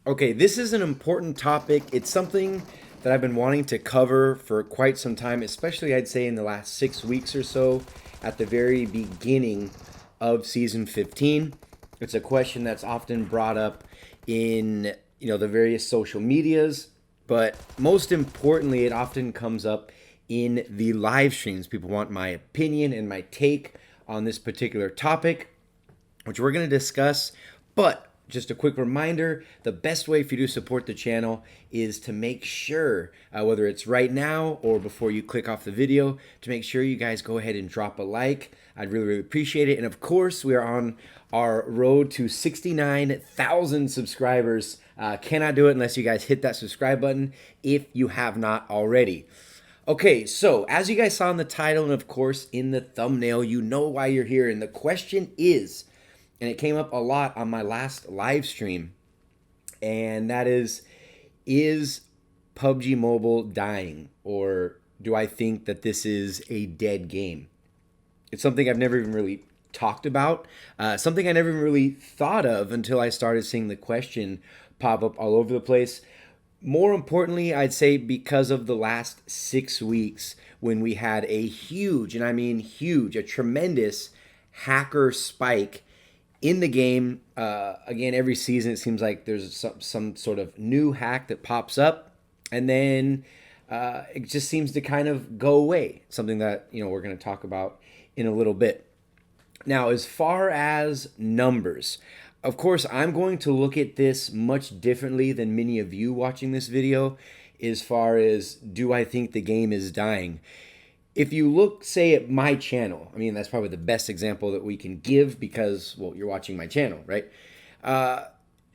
Okay, this is an important topic. It's something that I've been wanting to cover for quite some time, especially I'd say in the last 6 weeks or so at the very beginning of season 15. It's a question that's often brought up in, the various social medias, but most importantly, it often comes up in the live streams. People want my opinion and my take on this particular topic, which we're going to discuss. But just a quick reminder, the best way for you to support the channel is to make sure, whether it's right now or before you click off the video, to make sure you guys go ahead and drop a like. I'd really, really appreciate it. And of course, we are on our road to 69,000 subscribers. Cannot do it unless you guys hit that subscribe button if you have not already. Okay, so as you guys saw in the title and of course in the thumbnail, you know why you're here. And the question is, and it came up a lot on my last live stream, and that is PUBG Mobile dying, or do I think that this is a dead game? It's something I've never even really talked about, something I never even really thought of until I started seeing the question pop up all over the place. More importantly, I'd say because of the last 6 weeks when we had a huge, and I mean huge, a tremendous hacker spike in the game. Again, every season it seems like there's some sort of new hack that pops up, and then it just seems to kind of go away. Something that we're going to talk about in a little bit. Now, as far as numbers, of course, I'm going to look at this much differently than many of you watching this video. As far as, do I think the game is dying? If you look, say, at my channel, I mean, that's probably the best example that we can give because, well, you're watching my channel, right?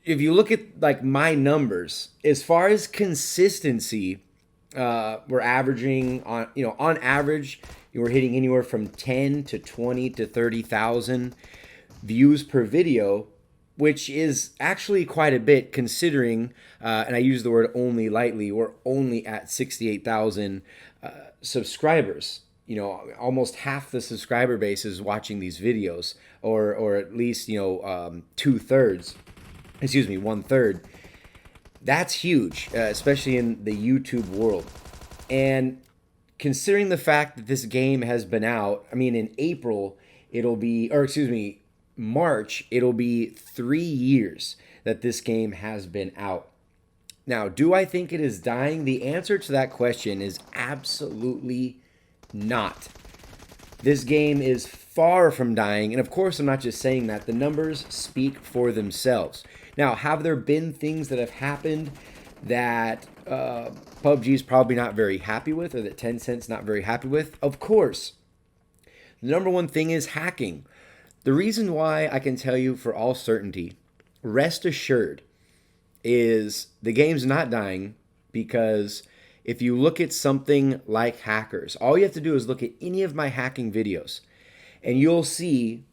If you look at, like, my numbers, as far as consistency, we're averaging, on average, we're hitting anywhere from 10 to 20 to 30,000 views per video, which is actually quite a bit considering, and I use the word only lightly, we're only at 68,000 subscribers. Almost half the subscriber base is watching these videos, or at least 2/3, excuse me, 1/3. That's huge, especially in the YouTube world. And considering the fact that this game has been out, I mean, in April it'll be, or excuse me, March, it'll be 3 years that this game has been out. Now, do I think it is dying? The answer to that question is absolutely not. This game is far from dying, and of course, I'm not just saying that. The numbers speak for themselves. Now, have there been things that have happened that PUBG is probably not very happy with, or that Tencent's not very happy with? Of course. The number one thing is hacking. The reason why I can tell you for all certainty, rest assured, is the game's not dying, because if you look at something like hackers, all you have to do is look at any of my hacking videos, and you'll see,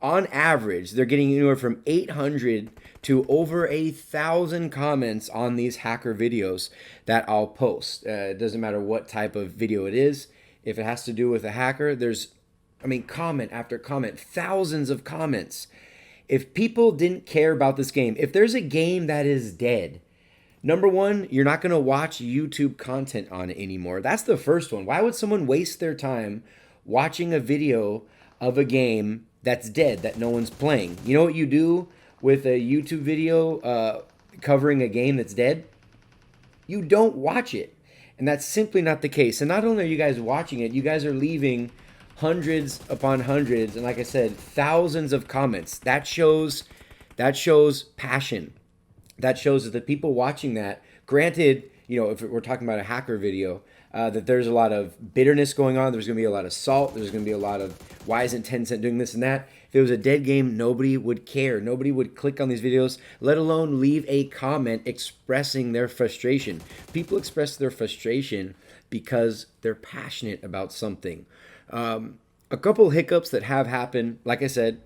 on average, they're getting anywhere from 800 to over 1,000 comments on these hacker videos that I'll post. It doesn't matter what type of video it is. If it has to do with a hacker, there's, comment after comment, thousands of comments. If people didn't care about this game, if there's a game that is dead, number one, you're not going to watch YouTube content on it anymore. That's the first one. Why would someone waste their time watching a video of a game that's dead, that no one's playing? You know what you do with a YouTube video covering a game that's dead? You don't watch it. And that's simply not the case. And not only are you guys watching it, you guys are leaving hundreds upon hundreds, and like I said, thousands of comments. That shows passion. That shows that the people watching that, granted, if we're talking about a hacker video, that there's a lot of bitterness going on. There's going to be a lot of salt. There's going to be a lot of, why isn't Tencent doing this and that? If it was a dead game, nobody would care. Nobody would click on these videos, let alone leave a comment expressing their frustration. People express their frustration because they're passionate about something. A couple hiccups that have happened, like I said,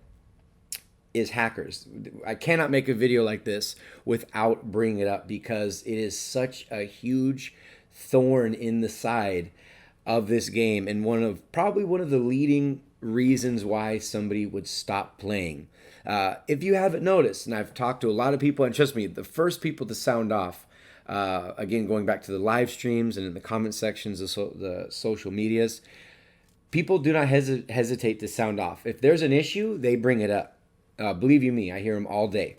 is hackers. I cannot make a video like this without bringing it up because it is such a huge thorn in the side of this game, and probably one of the leading reasons why somebody would stop playing. If you haven't noticed, and I've talked to a lot of people, and trust me, the first people to sound off, again, going back to the live streams and in the comment sections of the social medias, people do not hesitate to sound off. If there's an issue, they bring it up. Believe you me, I hear them all day.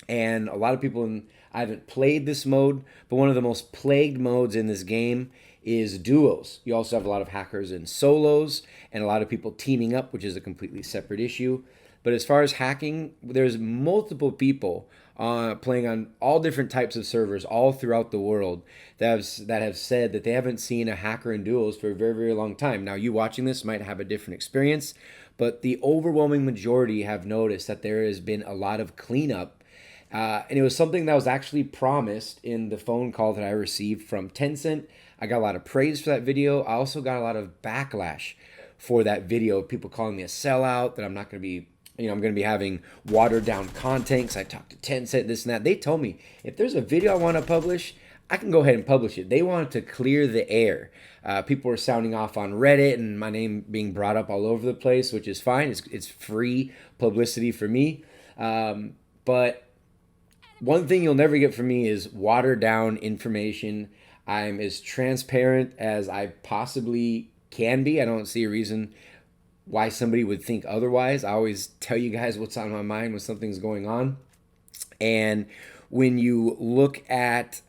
And a lot of people, I haven't played this mode, but one of the most plagued modes in this game is duos. You also have a lot of hackers in solos and a lot of people teaming up, which is a completely separate issue. But as far as hacking, there's multiple people playing on all different types of servers all throughout the world that have said that they haven't seen a hacker in duos for a very, very long time. Now, you watching this might have a different experience, but the overwhelming majority have noticed that there has been a lot of cleanup. And it was something that was actually promised in the phone call that I received from Tencent. I got a lot of praise for that video. I also got a lot of backlash for that video. People calling me a sellout, that I'm not going to be, I'm going to be having watered down content because I talked to Tencent, this and that. They told me if there's a video I want to publish, I can go ahead and publish it. They wanted to clear the air. People were sounding off on Reddit and my name being brought up all over the place, which is fine. It's free publicity for me. But one thing you'll never get from me is watered down information. I'm as transparent as I possibly can be. I don't see a reason why somebody would think otherwise. I always tell you guys what's on my mind when something's going on. And when you look at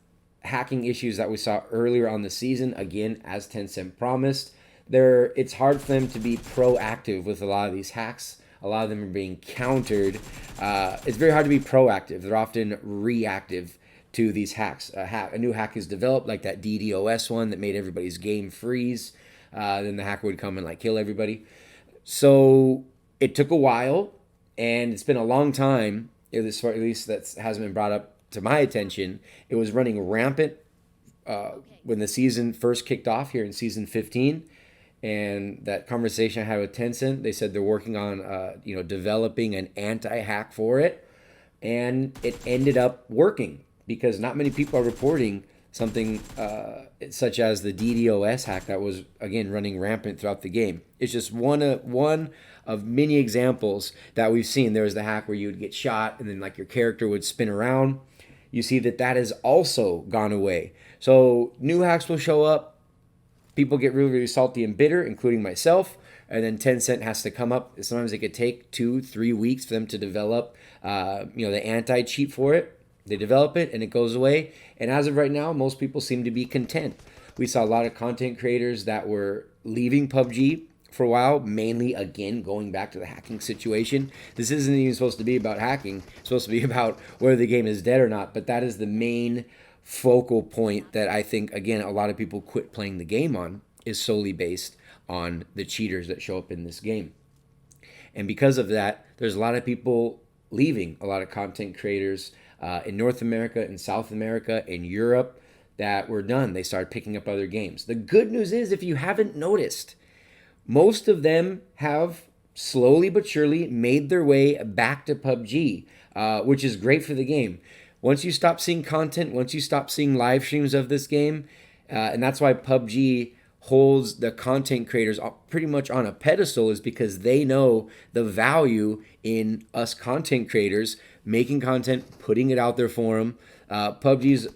hacking issues that we saw earlier on the season, again, as Tencent promised, it's hard for them to be proactive with a lot of these hacks. A lot of them are being countered. It's very hard to be proactive. They're often reactive to these hacks. A new hack is developed, like that DDoS one that made everybody's game freeze. Then the hacker would come and kill everybody. So it took a while, and it's been a long time. At least that hasn't been brought up to my attention. It was running rampant when the season first kicked off here in season 15. And that conversation I had with Tencent, they said they're working on, developing an anti-hack for it. And it ended up working because not many people are reporting something such as the DDoS hack that was, again, running rampant throughout the game. It's just one of many examples that we've seen. There was the hack where you would get shot and then your character would spin around. You see that has also gone away. So new hacks will show up. People get really, really salty and bitter, including myself. And then Tencent has to come up. Sometimes it could take 2-3 weeks for them to develop, the anti-cheat for it. They develop it and it goes away. And as of right now, most people seem to be content. We saw a lot of content creators that were leaving PUBG for a while, mainly, again, going back to the hacking situation. This isn't even supposed to be about hacking. It's supposed to be about whether the game is dead or not. But that is the main focal point that I think, again, a lot of people quit playing the game on, is solely based on the cheaters that show up in this game. And because of that, there's a lot of people leaving, a lot of content creators in North America, in South America, in Europe, that were done. They started picking up other games. The good news is, if you haven't noticed, most of them have slowly but surely made their way back to PUBG, which is great for the game. Once you stop seeing content, once you stop seeing live streams of this game, and that's why PUBG holds the content creators pretty much on a pedestal, is because they know the value in us content creators making content, putting it out there for them. PUBG's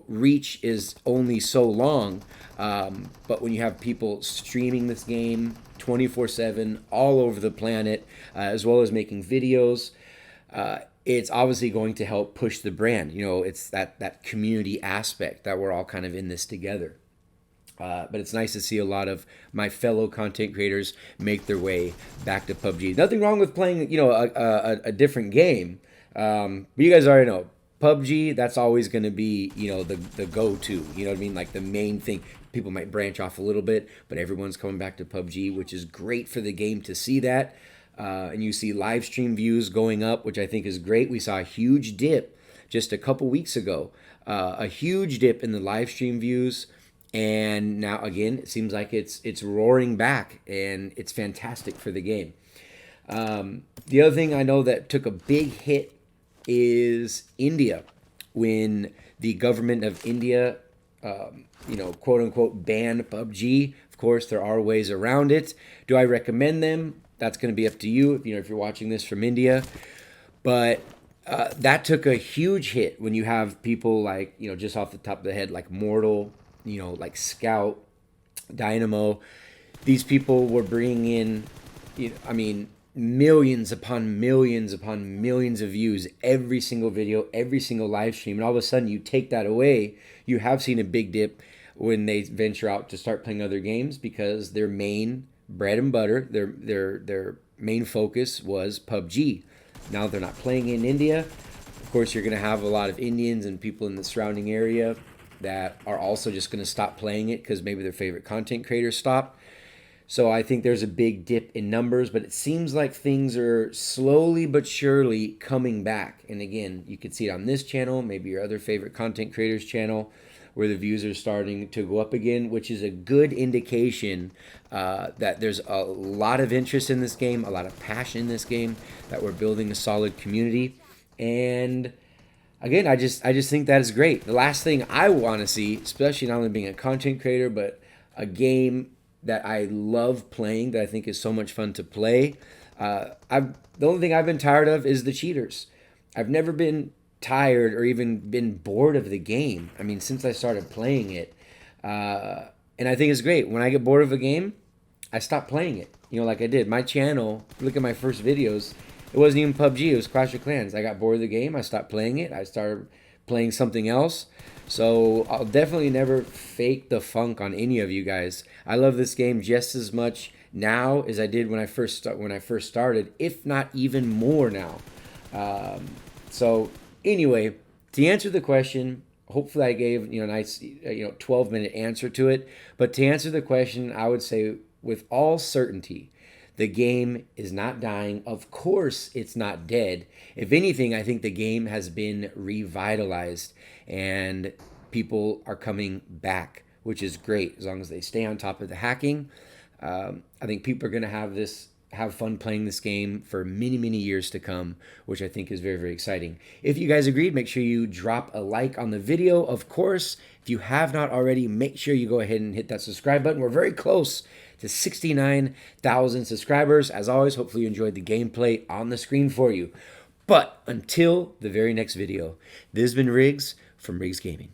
reach is only so long, but when you have people streaming this game 24/7 all over the planet, as well as making videos, it's obviously going to help push the brand. It's that community aspect that we're all kind of in this together. But it's nice to see a lot of my fellow content creators make their way back to PUBG. Nothing wrong with playing, a different game. But you guys already know, PUBG, that's always going to be, the go-to. You know what I mean? The main thing. People might branch off a little bit, but everyone's coming back to PUBG, which is great for the game to see that. And you see live stream views going up, which I think is great. We saw a huge dip just a couple weeks ago. A huge dip in the live stream views. And now, again, it seems like it's roaring back, and it's fantastic for the game. The other thing I know that took a big hit is India, when the government of India, quote-unquote, banned PUBG. Of course, there are ways around it. Do I recommend them? that's going to be up to you, if you're watching this from India. But that took a huge hit when you have people like, just off the top of the head, like Mortal, like Scout, Dynamo. These people were bringing in, millions upon millions upon millions of views every single video, every single live stream. And all of a sudden you take that away, you have seen a big dip when they venture out to start playing other games, because their main bread and butter, their main focus was PUBG. Now they're not playing in India. Of course, you're going to have a lot of Indians and people in the surrounding area that are also just going to stop playing it because maybe their favorite content creators stopped. So I think there's a big dip in numbers, but it seems like things are slowly but surely coming back. And again, you can see it on this channel, maybe your other favorite content creators channel, where the views are starting to go up again, which is a good indication that there's a lot of interest in this game, a lot of passion in this game, that we're building a solid community. And again, I just think that is great. The last thing I want to see, especially not only being a content creator, but a game that I love playing, that I think is so much fun to play. The only thing I've been tired of is the cheaters. I've never been tired or even been bored of the game. Since I started playing it. And I think it's great. When I get bored of a game, I stop playing it. Like I did. My channel, look at my first videos, it wasn't even PUBG, it was Clash of Clans. I got bored of the game, I stopped playing it, I started playing something else. So I'll definitely never fake the funk on any of you guys. I love this game just as much now as I did when I first started, if not even more now. So anyway, to answer the question, hopefully I gave a nice 12-minute answer to it. But to answer the question, I would say with all certainty, the game is not dying. Of course, it's not dead. If anything, I think the game has been revitalized and people are coming back, which is great as long as they stay on top of the hacking. I think people are going to have fun playing this game for many, many years to come, which I think is very, very exciting. If you guys agreed, make sure you drop a like on the video. Of course, if you have not already, make sure you go ahead and hit that subscribe button. We're very close to 69,000 subscribers. As always, hopefully you enjoyed the gameplay on the screen for you. But until the very next video, this has been Riggs from Riggs Gaming.